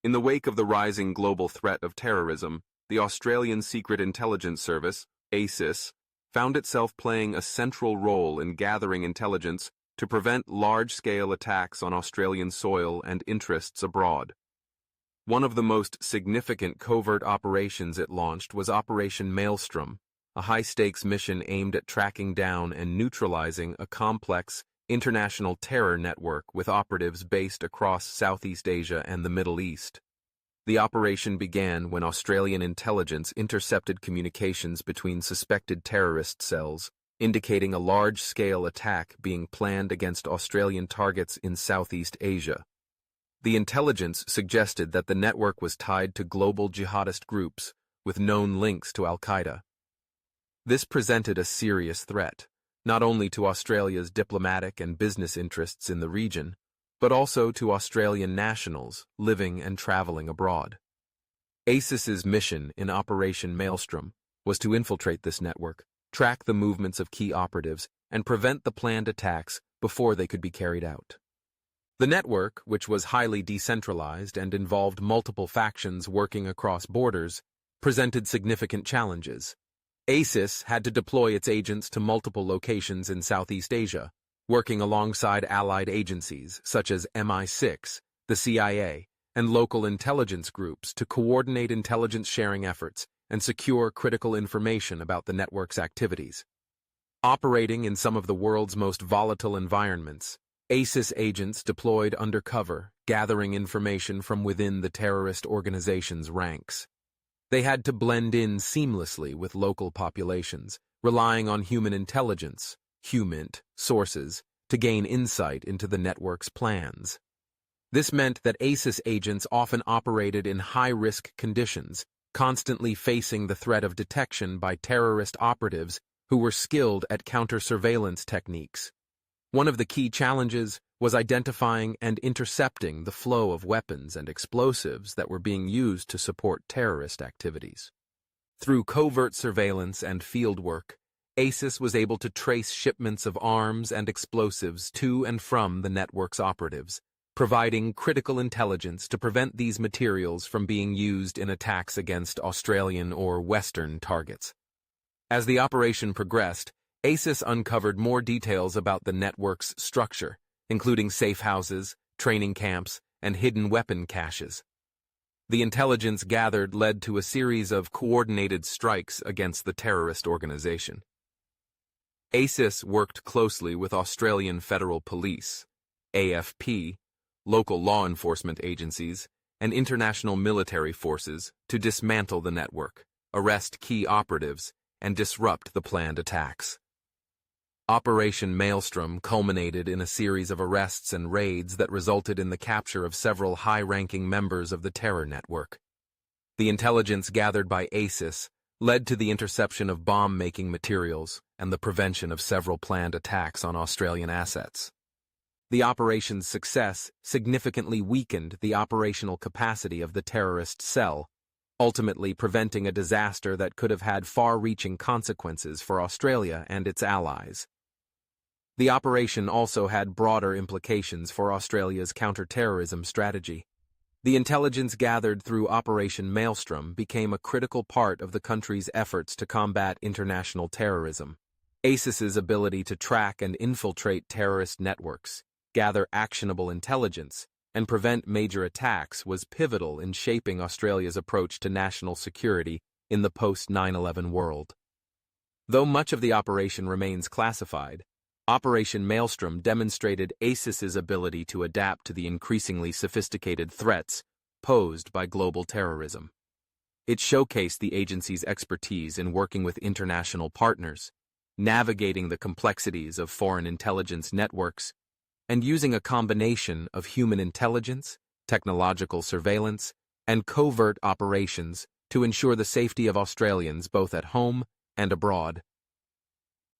In the wake of the rising global threat of terrorism, the Australian Secret Intelligence Service, ASIS, found itself playing a central role in gathering intelligence to prevent large-scale attacks on Australian soil and interests abroad. One of the most significant covert operations it launched was Operation Maelstrom, a high-stakes mission aimed at tracking down and neutralizing a complex, international terror network with operatives based across Southeast Asia and the Middle East. The operation began when Australian intelligence intercepted communications between suspected terrorist cells, indicating a large-scale attack being planned against Australian targets in Southeast Asia. The intelligence suggested that the network was tied to global jihadist groups with known links to Al-Qaeda. This presented a serious threat, not only to Australia's diplomatic and business interests in the region, but also to Australian nationals living and traveling abroad. ASIS's mission in Operation Maelstrom was to infiltrate this network, track the movements of key operatives, and prevent the planned attacks before they could be carried out. The network, which was highly decentralized and involved multiple factions working across borders, presented significant challenges. ASIS had to deploy its agents to multiple locations in Southeast Asia, working alongside allied agencies such as MI6, the CIA, and local intelligence groups to coordinate intelligence sharing efforts and secure critical information about the network's activities. Operating in some of the world's most volatile environments, ASIS agents deployed undercover, gathering information from within the terrorist organization's ranks. They had to blend in seamlessly with local populations, relying on human intelligence, HUMINT, sources, to gain insight into the network's plans. This meant that ASIS agents often operated in high-risk conditions, constantly facing the threat of detection by terrorist operatives who were skilled at counter-surveillance techniques. One of the key challenges was identifying and intercepting the flow of weapons and explosives that were being used to support terrorist activities. Through covert surveillance and fieldwork, ASIS was able to trace shipments of arms and explosives to and from the network's operatives, providing critical intelligence to prevent these materials from being used in attacks against Australian or Western targets. As the operation progressed, ASIS uncovered more details about the network's structure, including safe houses, training camps, and hidden weapon caches. The intelligence gathered led to a series of coordinated strikes against the terrorist organization. ASIS worked closely with Australian Federal Police, AFP, local law enforcement agencies, and international military forces to dismantle the network, arrest key operatives, and disrupt the planned attacks. Operation Maelstrom culminated in a series of arrests and raids that resulted in the capture of several high-ranking members of the terror network. The intelligence gathered by ASIS led to the interception of bomb-making materials and the prevention of several planned attacks on Australian assets. The operation's success significantly weakened the operational capacity of the terrorist cell, ultimately preventing a disaster that could have had far-reaching consequences for Australia and its allies. The operation also had broader implications for Australia's counter-terrorism strategy. The intelligence gathered through Operation Maelstrom became a critical part of the country's efforts to combat international terrorism. ASIS's ability to track and infiltrate terrorist networks, gather actionable intelligence, and prevent major attacks was pivotal in shaping Australia's approach to national security in the post-9/11 world. Though much of the operation remains classified, Operation Maelstrom demonstrated ASIS's ability to adapt to the increasingly sophisticated threats posed by global terrorism. It showcased the agency's expertise in working with international partners, navigating the complexities of foreign intelligence networks, and using a combination of human intelligence, technological surveillance, and covert operations to ensure the safety of Australians both at home and abroad.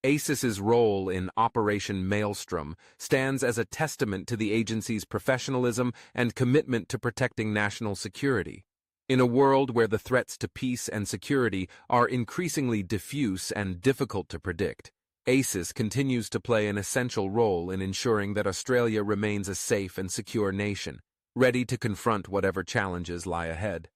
ASIS's role in Operation Maelstrom stands as a testament to the agency's professionalism and commitment to protecting national security. In a world where the threats to peace and security are increasingly diffuse and difficult to predict, ASIS continues to play an essential role in ensuring that Australia remains a safe and secure nation, ready to confront whatever challenges lie ahead.